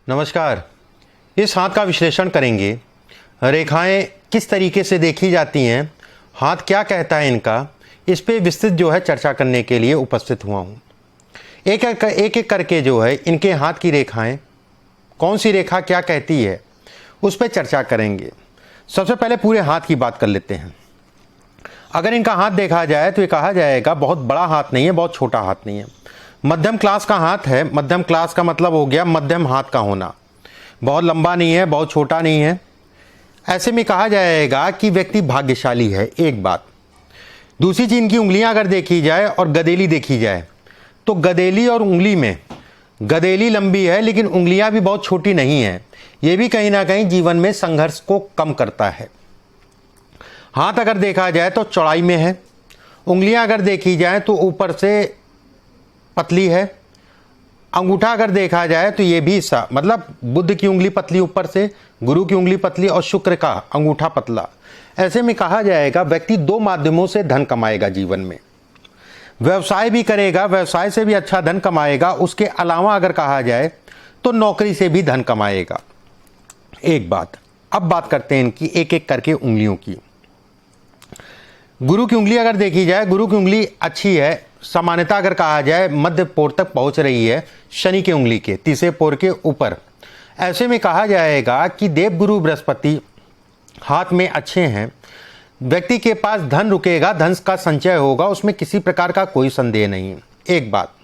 नमस्कार। इस हाथ का विश्लेषण करेंगे। रेखाएं किस तरीके से देखी जाती हैं, हाथ क्या कहता है इनका, इस पे विस्तृत चर्चा करने के लिए उपस्थित हुआ हूँ। एक एक करके इनके हाथ की रेखाएं, कौन सी रेखा क्या कहती है, उस पर चर्चा करेंगे। सबसे पहले पूरे हाथ की बात कर लेते हैं। अगर इनका हाथ देखा जाए तो ये कहा जाएगा बहुत बड़ा हाथ नहीं है, बहुत छोटा हाथ नहीं है, मध्यम क्लास का हाथ है। मध्यम क्लास का मतलब हो गया मध्यम हाथ का होना, बहुत लंबा नहीं है, बहुत छोटा नहीं है। ऐसे में कहा जाएगा कि व्यक्ति भाग्यशाली है। एक बात। दूसरी चीज, इनकी उंगलियां अगर देखी जाए और गदेली देखी जाए तो गदेली और उंगली में, गदेली लंबी है लेकिन उंगलियां भी बहुत छोटी नहीं है। यह भी कहीं ना कहीं जीवन में संघर्ष को कम करता है। हाथ अगर देखा जाए तो चौड़ाई में है, उंगलियां अगर देखी जाए तो ऊपर से पतली है। अंगूठा अगर देखा जाए तो ये भी हिस्सा, मतलब बुध की उंगली पतली ऊपर से, गुरु की उंगली पतली और शुक्र का अंगूठा पतला। ऐसे में कहा जाएगा व्यक्ति दो माध्यमों से धन कमाएगा जीवन में। व्यवसाय भी करेगा, व्यवसाय से भी अच्छा धन कमाएगा। उसके अलावा अगर कहा जाए तो नौकरी से भी धन कमाएगा। एक बात। अब बात करते हैं इनकी एक एक करके उंगलियों की। गुरु की उंगली अगर देखी जाए, गुरु की उंगली अच्छी है। सामान्यता अगर कहा जाए मध्य पोर तक पहुंच रही है, शनि की उंगली के तीसरे पोर के ऊपर। ऐसे में कहा जाएगा कि देवगुरु बृहस्पति हाथ में अच्छे हैं। व्यक्ति के पास धन रुकेगा, धन का संचय होगा, उसमें किसी प्रकार का कोई संदेह नहीं। एक बात।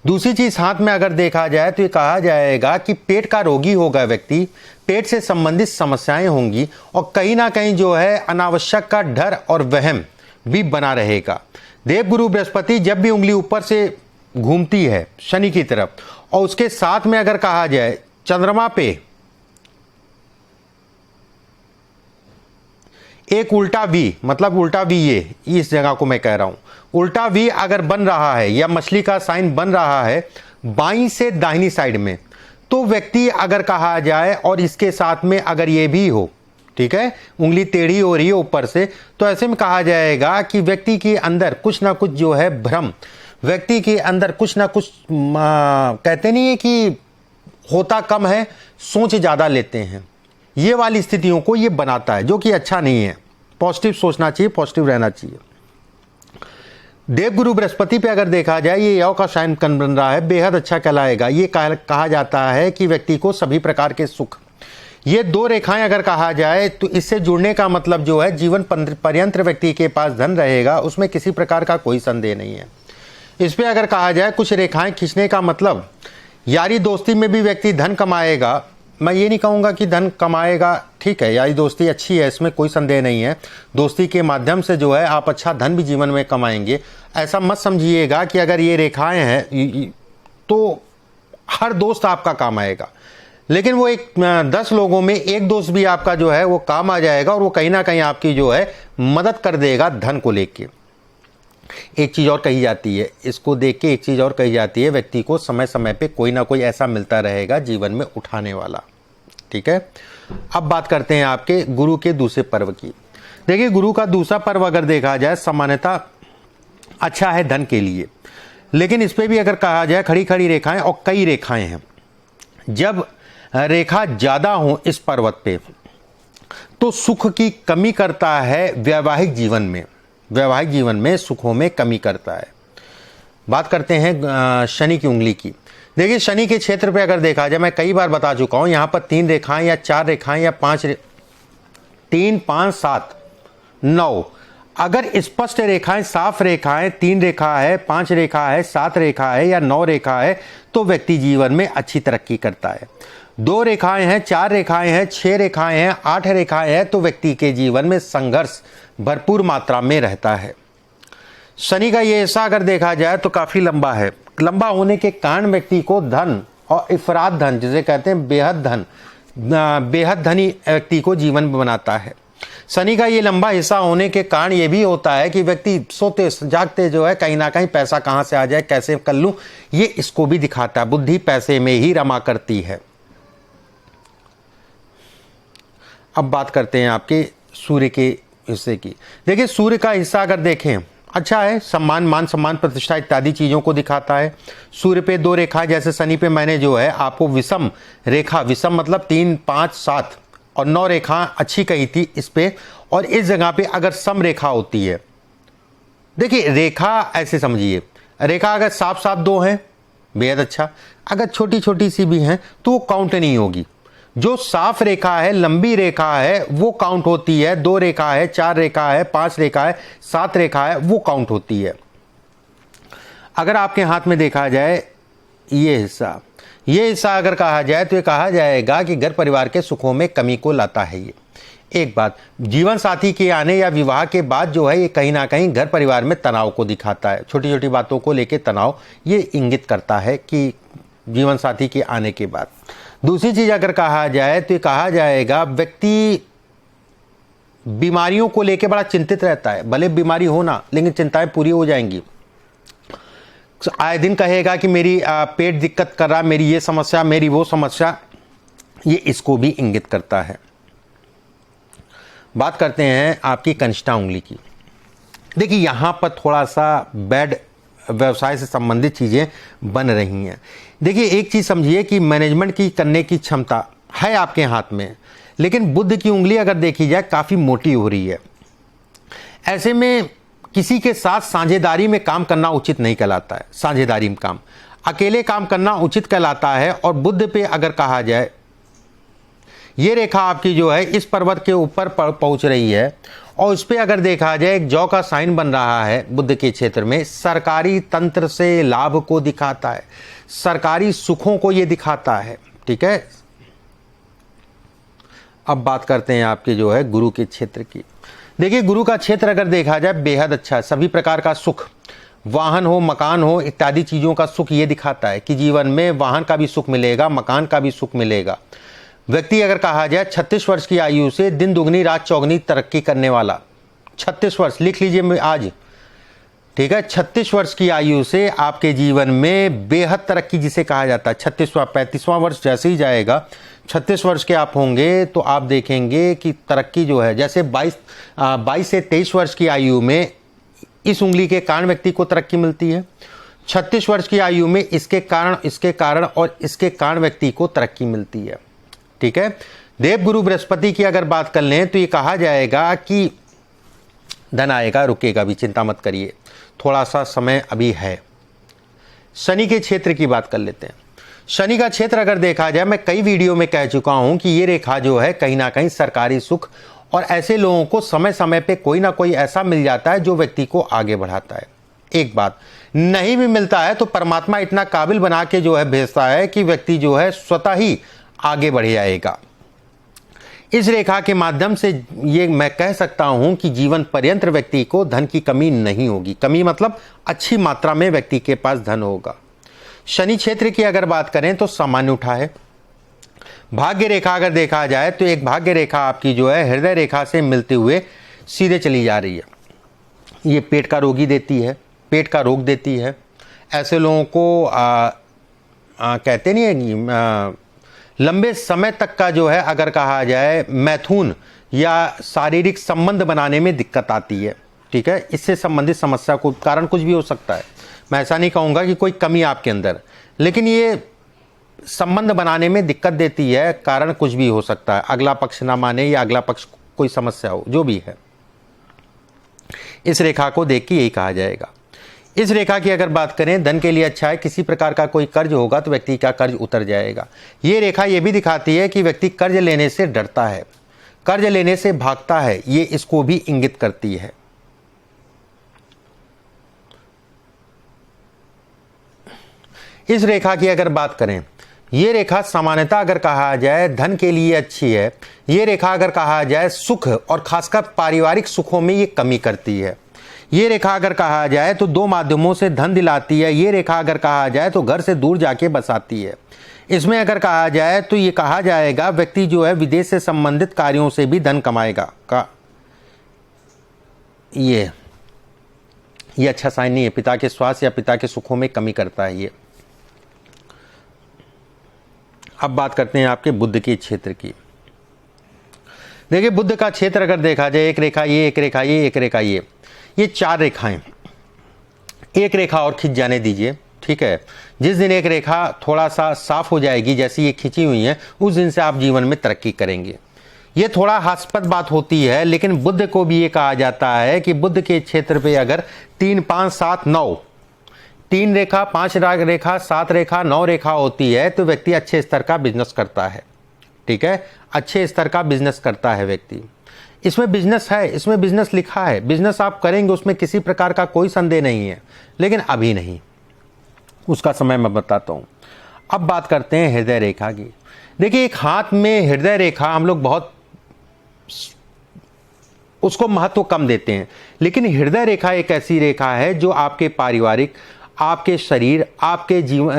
दूसरी चीज, हाथ में अगर देखा जाए तो ये कहा जाएगा कि पेट का रोगी होगा व्यक्ति, पेट से संबंधित समस्याएं होंगी और कहीं ना कहीं अनावश्यक का डर और वहम भी बना रहेगा। देवगुरु बृहस्पति जब भी उंगली ऊपर से घूमती है शनि की तरफ, और उसके साथ में अगर कहा जाए चंद्रमा पे एक उल्टा वी, मतलब उल्टा वी, ये इस जगह को मैं कह रहा हूं, उल्टा वी अगर बन रहा है या मछली का साइन बन रहा है बाईं से दाहिनी साइड में, तो व्यक्ति अगर कहा जाए और इसके साथ में अगर ये भी हो, ठीक है, उंगली टेढ़ी हो रही है ऊपर से, तो ऐसे में कहा जाएगा कि व्यक्ति के अंदर कुछ ना कुछ भ्रम, व्यक्ति के अंदर कुछ ना कुछ कहते नहीं है कि होता कम है, सोच ज्यादा लेते हैं। ये वाली स्थितियों को ये बनाता है, जो कि अच्छा नहीं है। पॉजिटिव सोचना चाहिए, पॉजिटिव रहना चाहिए। देवगुरु बृहस्पति पे अगर देखा जाए, ये यव का साइन बन रहा है, बेहद अच्छा कहलाएगा। ये कहा जाता है कि व्यक्ति को सभी प्रकार के सुख, ये दो रेखाएं अगर कहा जाए तो इससे जुड़ने का मतलब जीवन पर्यंत व्यक्ति के पास धन रहेगा, उसमें किसी प्रकार का कोई संदेह नहीं है। इस पे अगर कहा जाए कुछ रेखाएं खींचने का मतलब यारी दोस्ती में भी व्यक्ति धन कमाएगा। मैं ये नहीं कहूँगा कि धन कमाएगा, ठीक है, यारी दोस्ती अच्छी है, इसमें कोई संदेह नहीं है। दोस्ती के माध्यम से आप अच्छा धन भी जीवन में कमाएंगे। ऐसा मत समझिएगा कि अगर ये रेखाएं हैं तो हर दोस्त आपका काम आएगा, लेकिन वो 10 लोगों में एक दोस्त भी आपका वो काम आ जाएगा और वो कहीं ना कहीं आपकी मदद कर देगा धन को लेके। एक चीज और कही जाती है, इसको देख के एक चीज और कही जाती है, व्यक्ति को समय समय पे कोई ना कोई ऐसा मिलता रहेगा जीवन में उठाने वाला। ठीक है। अब बात करते हैं आपके गुरु के दूसरे पर्व की। देखिए, गुरु का दूसरा पर्व अगर देखा जाए सामान्यता अच्छा है धन के लिए, लेकिन इस पे भी अगर कहा जाए खड़ी खड़ी रेखाएं और कई रेखाएं हैं। जब रेखा ज्यादा हो इस पर्वत पे तो सुख की कमी करता है, वैवाहिक जीवन में सुखों में कमी करता है। बात करते हैं शनि की उंगली की। देखिए, शनि के क्षेत्र पे अगर देखा जाए, मैं कई बार बता चुका हूं, यहां पर 3 रेखाएं या 4 रेखाएं या 3, 5, 7, 9, अगर स्पष्ट रेखाएं, साफ रेखाएं, 3 रेखा है, 5 रेखा है, 7 रेखा है या 9 रेखा है, तो व्यक्ति जीवन में अच्छी तरक्की करता है। 2 रेखाएं हैं, 4 रेखाएं हैं, 6 रेखाएं हैं, 8 रेखाएं हैं, तो व्यक्ति के जीवन में संघर्ष भरपूर मात्रा में रहता है। शनि का ये हिस्सा अगर देखा जाए तो काफी लंबा है। लंबा होने के कारण व्यक्ति को धन और इफरात धन, जिसे कहते हैं बेहद धनी व्यक्ति को जीवन में बनाता है। शनि का ये लंबा हिस्सा होने के कारण ये भी होता है कि व्यक्ति सोते जागते कहीं ना कहीं पैसा कहां से आ जाए, कैसे कर लूं, ये इसको भी दिखाता है। बुद्धि पैसे में ही रमा करती है। अब बात करते हैं आपके सूर्य के हिस्से की। देखिए, सूर्य का हिस्सा अगर देखें अच्छा है, सम्मान, मान सम्मान, प्रतिष्ठा इत्यादि चीज़ों को दिखाता है। सूर्य पे 2 रेखा, जैसे शनि पे मैंने जो है आपको विषम रेखा, विषम मतलब 3, 5, 7 और 9 रेखा अच्छी कही थी इस पे, और इस जगह पे अगर सम रेखा होती है, देखिए रेखा ऐसे समझिए, रेखा अगर साफ साफ 2 हैं बेहद अच्छा, अगर छोटी छोटी सी भी हैं तो वो काउंट नहीं होगी। जो साफ रेखा है, लंबी रेखा है, वो काउंट होती है। 2 रेखा है, 4 रेखा है, 5 रेखा है, 7 रेखा है, वो काउंट होती है। अगर आपके हाथ में देखा जाए ये हिस्सा अगर कहा जाए तो ये कहा जाएगा कि घर परिवार के सुखों में कमी को लाता है। ये एक बात, जीवन साथी के आने या विवाह के बाद जो है ये कहीं ना कहीं घर परिवार में तनाव को दिखाता है। छोटी छोटी बातों को लेकर तनाव ये इंगित करता है कि जीवन साथी के आने के बाद। दूसरी चीज अगर कहा जाए तो ये कहा जाएगा व्यक्ति बीमारियों को लेकर बड़ा चिंतित रहता है। भले बीमारी हो ना, लेकिन चिंताएं पूरी हो जाएंगी। आए दिन कहेगा कि मेरी पेट दिक्कत कर रहा, मेरी ये समस्या, मेरी वो समस्या, ये इसको भी इंगित करता है। बात करते हैं आपकी कनिष्ठा उंगली की। देखिए यहां पर थोड़ा सा बैड व्यवसाय से संबंधित चीजें बन रही हैं। देखिए एक चीज समझिए कि मैनेजमेंट की करने की क्षमता है आपके हाथ में, लेकिन बुध की उंगली अगर देखी जाए काफी मोटी हो रही है। ऐसे में किसी के साथ साझेदारी में काम करना उचित नहीं कहलाता है। साझेदारी में काम, अकेले काम करना उचित कहलाता है। और बुध पे अगर कहा जाए, ये रेखा आपकी जो है इस पर्वत के ऊपर पहुंच रही है, और उस पर अगर देखा जाए एक जौ का साइन बन रहा है बुध के क्षेत्र में, सरकारी तंत्र से लाभ को दिखाता है, सरकारी सुखों को ये दिखाता है। ठीक है, अब बात करते हैं आपके जो है गुरु के क्षेत्र की। देखिए गुरु का क्षेत्र अगर देखा जाए बेहद अच्छा है। सभी प्रकार का सुख, वाहन हो, मकान हो, इत्यादि चीजों का सुख ये दिखाता है कि जीवन में वाहन का भी सुख मिलेगा, मकान का भी सुख मिलेगा। व्यक्ति अगर कहा जाए 36 वर्ष की आयु से दिन दुगनी रात चौगनी तरक्की करने वाला, 36 वर्ष लिख लीजिए आज, ठीक है, 36 वर्ष की आयु से आपके जीवन में बेहद तरक्की जिसे कहा जाता है। 36वां 35वां वर्ष जैसे ही जाएगा, 36 वर्ष के आप होंगे तो आप देखेंगे कि तरक्की जो है, जैसे 22 से 23 वर्ष की आयु में इस उंगली के कारण व्यक्ति को तरक्की मिलती है। 36 वर्ष की आयु में इसके कारण और इसके कारण व्यक्ति को तरक्की मिलती है। ठीक है, देवगुरु बृहस्पति की अगर बात कर लें तो ये कहा जाएगा कि धन आएगा, रुकेगा भी, चिंता मत करिए, थोड़ा सा समय अभी है। शनि के क्षेत्र की बात कर लेते हैं। शनि का क्षेत्र अगर देखा जाए, मैं कई वीडियो में कह चुका हूं कि ये रेखा जो है कहीं ना कहीं सरकारी सुख, और ऐसे लोगों को समय समय पे कोई ना कोई ऐसा मिल जाता है जो व्यक्ति को आगे बढ़ाता है। एक बात, नहीं भी मिलता है तो परमात्मा इतना काबिल बना के जो है भेजता है कि व्यक्ति जो है स्वतः ही आगे बढ़ जाएगा। इस रेखा के माध्यम से ये मैं कह सकता हूं कि जीवन पर्यंत व्यक्ति को धन की कमी नहीं होगी। कमी मतलब अच्छी मात्रा में व्यक्ति के पास धन होगा। शनि क्षेत्र की अगर बात करें तो सामान्य उठा है। भाग्य रेखा अगर देखा जाए तो एक भाग्य रेखा आपकी जो है हृदय रेखा से मिलते हुए सीधे चली जा रही है। ये पेट का रोगी देती है, पेट का रोग देती है। ऐसे लोगों को कहते नहीं है लंबे समय तक का जो है अगर कहा जाए मैथुन या शारीरिक संबंध बनाने में दिक्कत आती है। ठीक है, इससे संबंधित समस्या को कारण कुछ भी हो सकता है। मैं ऐसा नहीं कहूँगा कि कोई कमी आपके अंदर, लेकिन ये संबंध बनाने में दिक्कत देती है, कारण कुछ भी हो सकता है। अगला पक्ष ना माने या अगला पक्ष कोई समस्या हो, जो भी है, इस रेखा को देख के यही कहा जाएगा। इस रेखा की अगर बात करें, धन के लिए अच्छा है। किसी प्रकार का कोई कर्ज होगा तो व्यक्ति का कर्ज उतर जाएगा। ये रेखा ये भी दिखाती है कि व्यक्ति कर्ज लेने से डरता है, कर्ज लेने से भागता है, ये इसको भी इंगित करती है। इस रेखा की अगर बात करें, ये रेखा सामान्यतः अगर कहा जाए धन के लिए अच्छी है। ये रेखा अगर कहा जाए सुख और खासकर पारिवारिक सुखों में ये कमी करती है। ये रेखा अगर कहा जाए तो 2 माध्यमों से धन दिलाती है। ये रेखा अगर कहा जाए तो घर से दूर जाके बसाती है। इसमें अगर कहा जाए तो ये कहा जाएगा व्यक्ति जो है विदेश से संबंधित कार्यों से भी धन कमाएगा का ये अच्छा साइन नहीं है। पिता के स्वास्थ्य या पिता के सुखों में कमी करता है ये। अब बात करते हैं आपके बुध के क्षेत्र की। देखिए बुध का क्षेत्र अगर देखा जाए, एक रेखा ये, एक रेखा ये, एक रेखा ये 4 रेखाएं। एक रेखा और खिंच जाने दीजिए, ठीक है। जिस दिन एक रेखा थोड़ा सा साफ हो जाएगी, जैसी ये खिंची हुई है, उस दिन से आप जीवन में तरक्की करेंगे। ये थोड़ा हास्यास्पद बात होती है, लेकिन बुध को भी ये कहा जाता है कि बुध के क्षेत्र पे अगर 3, 5, 7, 9 3 रेखा, 5 रेखा, 7 रेखा, 9 रेखा होती है तो व्यक्ति अच्छे स्तर का बिजनेस करता है, ठीक है। अच्छे स्तर का बिजनेस करता है व्यक्ति। इसमें बिजनेस है, इसमें बिजनेस लिखा है, बिजनेस आप करेंगे, उसमें किसी प्रकार का कोई संदेह नहीं है, लेकिन अभी नहीं, उसका समय मैं बताता हूं। अब बात करते हैं हृदय रेखा की। देखिए, एक हाथ में हृदय रेखा हम लोग बहुत उसको महत्व कम देते हैं, लेकिन हृदय रेखा एक ऐसी रेखा है जो आपके पारिवारिक, आपके शरीर, आपके जीवन,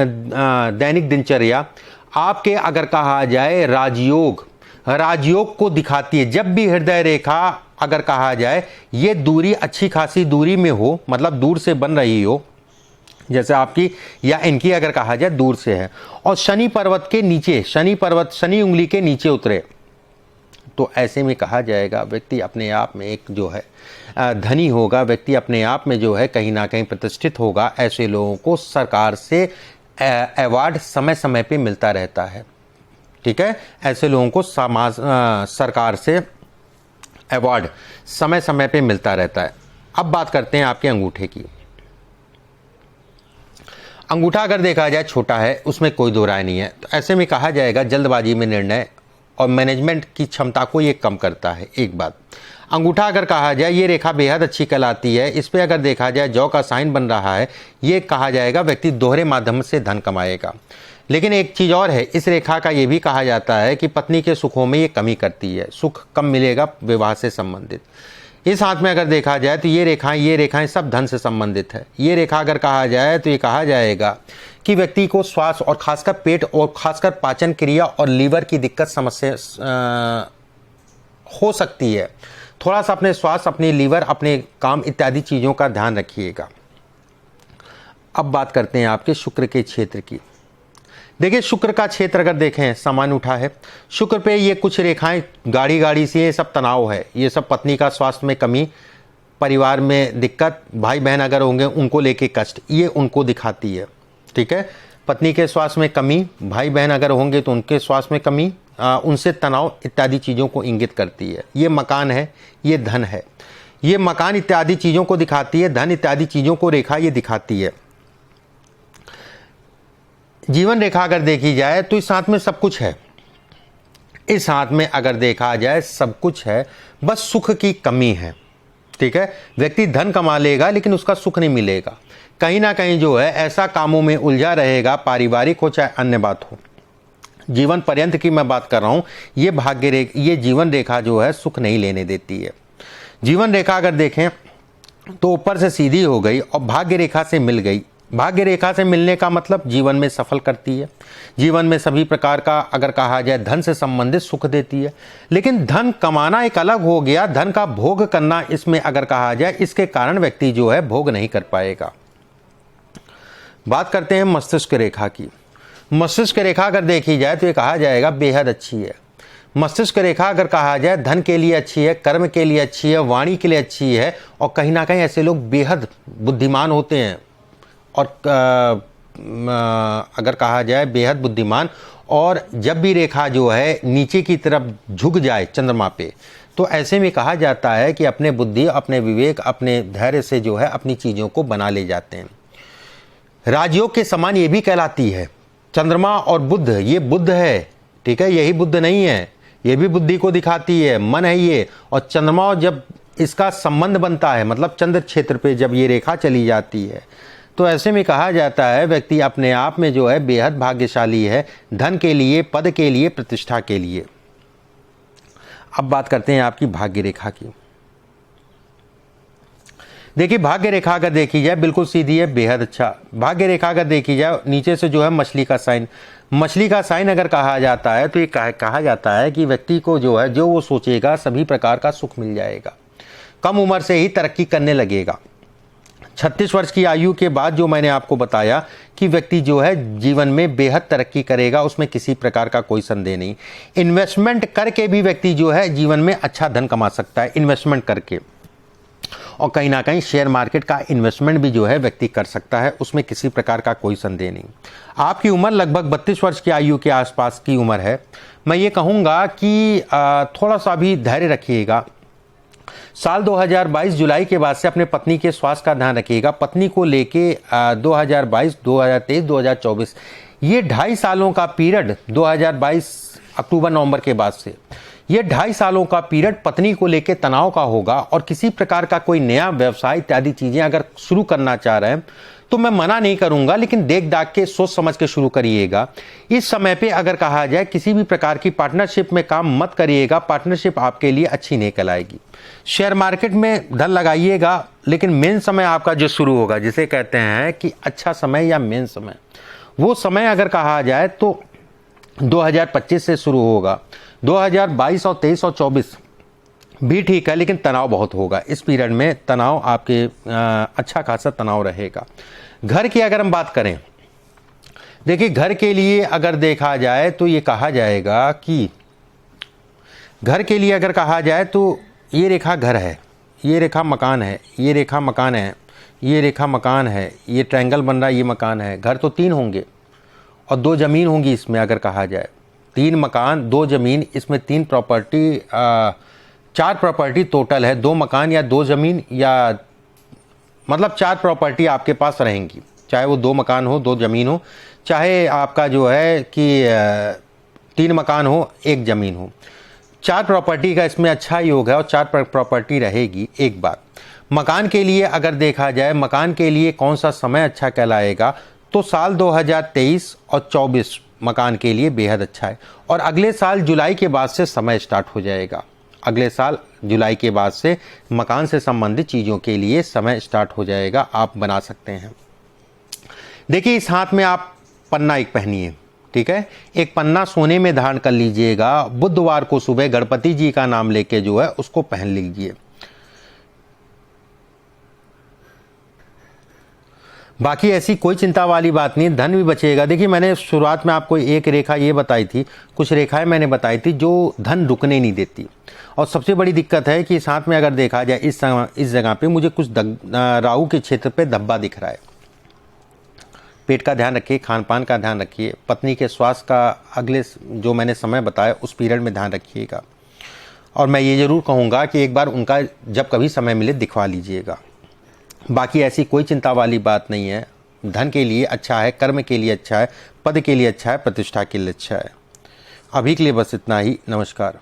दैनिक दिनचर्या, आपके अगर कहा जाए राजयोग को दिखाती है। जब भी हृदय रेखा अगर कहा जाए ये दूरी अच्छी खासी दूरी में हो, मतलब दूर से बन रही हो, जैसे आपकी या इनकी अगर कहा जाए दूर से है, और शनि पर्वत के नीचे, शनि उंगली के नीचे उतरे, तो ऐसे में कहा जाएगा व्यक्ति अपने आप में एक जो है धनी होगा, व्यक्ति अपने आप में जो है कहीं ना कहीं प्रतिष्ठित होगा। ऐसे लोगों को सरकार से अवार्ड समय समय पे मिलता रहता है, ठीक है। ऐसे लोगों को सरकार से अवार्ड समय समय पे मिलता रहता है। अब बात करते हैं आपके अंगूठे की। अंगूठा अगर देखा जाए छोटा है, उसमें कोई दो राय नहीं है, तो ऐसे में कहा जाएगा जल्दबाजी में निर्णय और मैनेजमेंट की क्षमता को ये कम करता है। एक बात, अंगूठा अगर कहा जाए ये रेखा बेहद अच्छी कहलाती है। इस पे अगर देखा जाए जौ का साइन बन रहा है, ये कहा जाएगा व्यक्ति दोहरे माध्यम से धन कमाएगा। लेकिन एक चीज़ और है, इस रेखा का ये भी कहा जाता है कि पत्नी के सुखों में ये कमी करती है, सुख कम मिलेगा विवाह से संबंधित। इस हाथ में अगर देखा जाए तो ये रेखाएं सब धन से संबंधित है। ये रेखा अगर कहा जाए तो ये कहा जाएगा कि व्यक्ति को श्वास और खासकर पेट और खासकर पाचन क्रिया और लीवर की दिक्कत समस्या हो सकती है। थोड़ा सा अपने श्वास, अपने लीवर, अपने काम इत्यादि चीज़ों का ध्यान रखिएगा। अब बात करते हैं आपके शुक्र के क्षेत्र की। देखिए, शुक्र का क्षेत्र अगर देखें सामान्य उठा है, शुक्र पे ये कुछ रेखाएं गाढ़ी सी, ये सब तनाव है, ये सब पत्नी का स्वास्थ्य में कमी, परिवार में दिक्कत, भाई बहन अगर होंगे उनको लेके कष्ट, ये उनको दिखाती है, ठीक है। पत्नी के स्वास्थ्य में कमी, भाई बहन अगर होंगे तो उनके स्वास्थ्य में कमी, उनसे तनाव इत्यादि चीज़ों को इंगित करती है। ये मकान है, ये धन है, ये मकान इत्यादि चीज़ों को दिखाती है, धन इत्यादि चीज़ों को रेखा ये दिखाती है। जीवन रेखा अगर देखी जाए तो इस हाथ में सब कुछ है, इस हाथ में अगर देखा जाए सब कुछ है, बस सुख की कमी है, ठीक है। व्यक्ति धन कमा लेगा लेकिन उसका सुख नहीं मिलेगा, कहीं ना कहीं जो है ऐसा कामों में उलझा रहेगा, पारिवारिक हो चाहे अन्य बात हो। जीवन पर्यंत की मैं बात कर रहा हूं, ये भाग्य रेखा, ये जीवन रेखा जो है सुख नहीं लेने देती है। जीवन रेखा अगर देखें तो ऊपर से सीधी हो गई और भाग्य रेखा से मिल गई। भाग्य रेखा से मिलने का मतलब जीवन में सफल करती है, जीवन में सभी प्रकार का अगर कहा जाए धन से संबंधित सुख देती है। लेकिन धन कमाना एक अलग हो गया, धन का भोग करना इसमें अगर कहा जाए, इसके कारण व्यक्ति जो है भोग नहीं कर पाएगा। बात करते हैं मस्तिष्क रेखा की। मस्तिष्क रेखा अगर देखी जाए तो ये कहा जाएगा बेहद अच्छी है। मस्तिष्क रेखा अगर कहा जाए धन के लिए अच्छी है, कर्म के लिए अच्छी है, वाणी के लिए अच्छी है, और कहीं ना कहीं ऐसे लोग बेहद बुद्धिमान होते हैं, और अगर कहा जाए बेहद बुद्धिमान। और जब भी रेखा जो है नीचे की तरफ झुक जाए चंद्रमा पे, तो ऐसे में कहा जाता है कि अपने बुद्धि, अपने विवेक, अपने धैर्य से जो है अपनी चीज़ों को बना ले जाते हैं। राजयोग के समान ये भी कहलाती है। चंद्रमा और बुध, ये बुध है, ठीक है, यही बुध नहीं है, ये भी बुद्धि को दिखाती है, मन है ये। और चंद्रमा जब इसका संबंध बनता है, मतलब चंद्र क्षेत्र पे जब ये रेखा चली जाती है, तो ऐसे में कहा जाता है व्यक्ति अपने आप में जो है बेहद भाग्यशाली है, धन के लिए, पद के लिए, प्रतिष्ठा के लिए। अब बात करते हैं आपकी भाग्य रेखा की। देखिए, भाग्य रेखा अगर देखी जाए बिल्कुल सीधी है, बेहद अच्छा। भाग्य रेखा अगर देखी जाए नीचे से जो है मछली का साइन, मछली का साइन अगर कहा जाता है तो ये कहा जाता है कि व्यक्ति को जो है जो वो सोचेगा सभी प्रकार का सुख मिल जाएगा, कम उम्र से ही तरक्की करने लगेगा। 36 वर्ष की आयु के बाद जो मैंने आपको बताया कि व्यक्ति जो है जीवन में बेहद तरक्की करेगा, उसमें किसी प्रकार का कोई संदेह नहीं। इन्वेस्टमेंट करके भी व्यक्ति जो है जीवन में अच्छा धन कमा सकता है, इन्वेस्टमेंट करके। और कहीं ना कहीं शेयर मार्केट का इन्वेस्टमेंट भी जो है व्यक्ति कर सकता है, उसमें किसी प्रकार का कोई संदेह नहीं। आपकी उम्र लगभग 32 वर्ष की आयु के आसपास की उम्र है। मैं ये कहूँगा कि थोड़ा सा भी धैर्य रखिएगा। साल 2022 जुलाई के बाद से अपने पत्नी के स्वास्थ्य का ध्यान रखिएगा। पत्नी को लेके 2022, 2023, 2024 ये 2.5 सालों का पीरियड, 2022 अक्टूबर नवंबर के बाद से ये 2.5 सालों का पीरियड पत्नी को लेके तनाव का होगा। और किसी प्रकार का कोई नया व्यवसाय इत्यादि चीजें अगर शुरू करना चाह रहे हैं तो मैं मना नहीं करूंगा, लेकिन देख दाख के सोच समझ के शुरू करिएगा। इस समय पे अगर कहा जाए किसी भी प्रकार की पार्टनरशिप में काम मत करिएगा, पार्टनरशिप आपके लिए अच्छी नहीं कहलाएगी। शेयर मार्केट में धन लगाइएगा, लेकिन मेन समय आपका जो शुरू होगा, जिसे कहते हैं कि अच्छा समय या मेन समय, वो समय अगर कहा जाए तो 2025 से शुरू होगा। 2022 और 23 और 24 भी ठीक है, लेकिन तनाव बहुत होगा इस पीरियड में। तनाव आपके अच्छा खासा तनाव रहेगा। घर की अगर हम बात करें, देखिए घर के लिए अगर देखा जाए तो ये कहा जाएगा कि घर के लिए अगर कहा जाए तो ये रेखा घर है, ये रेखा मकान है, ये रेखा मकान है, ये रेखा मकान है, ये ट्रायंगल बन रहा है, ये मकान है। घर तो 3 होंगे और 2 ज़मीन होंगी इसमें अगर कहा जाए। 3 मकान 2 ज़मीन, इसमें 3 प्रॉपर्टी 4 प्रॉपर्टी टोटल है। 2 मकान या 2 ज़मीन, या मतलब 4 प्रॉपर्टी आपके पास रहेंगी, चाहे वो 2 मकान हो, 2 ज़मीन हो, चाहे आपका जो है कि 3 मकान हो, 1 ज़मीन हो। 4 प्रॉपर्टी का इसमें अच्छा योग है और 4 प्रॉपर्टी रहेगी। एक बात मकान के लिए अगर देखा जाए, मकान के लिए कौन सा समय अच्छा कहलाएगा, तो साल 2023 और 24 मकान के लिए बेहद अच्छा है। और अगले साल जुलाई के बाद से समय स्टार्ट हो जाएगा। अगले साल जुलाई के बाद से मकान से संबंधित चीज़ों के लिए समय स्टार्ट हो जाएगा, आप बना सकते हैं। देखिए इस हाथ में आप पन्ना एक पहनिए, ठीक है, एक पन्ना सोने में धारण कर लीजिएगा। बुधवार को सुबह गणपति जी का नाम लेके जो है उसको पहन लीजिए। बाकी ऐसी कोई चिंता वाली बात नहीं, धन भी बचेगा। देखिए मैंने शुरुआत में आपको एक रेखा ये बताई थी, कुछ रेखाएं मैंने बताई थी जो धन रुकने नहीं देती। और सबसे बड़ी दिक्कत है कि साथ में अगर देखा जाए इस जगह पे मुझे कुछ राहु के क्षेत्र पे धब्बा दिख रहा है। पेट का ध्यान रखिए, खान पान का ध्यान रखिए, पत्नी के स्वास्थ्य का अगले जो मैंने समय बताया उस पीरियड में ध्यान रखिएगा। और मैं ये ज़रूर कहूँगा कि एक बार उनका जब कभी समय मिले दिखवा लीजिएगा। बाकी ऐसी कोई चिंता वाली बात नहीं है। धन के लिए अच्छा है, कर्म के लिए अच्छा है, पद के लिए अच्छा है, प्रतिष्ठा के लिए अच्छा है। अभी के लिए बस इतना ही। नमस्कार।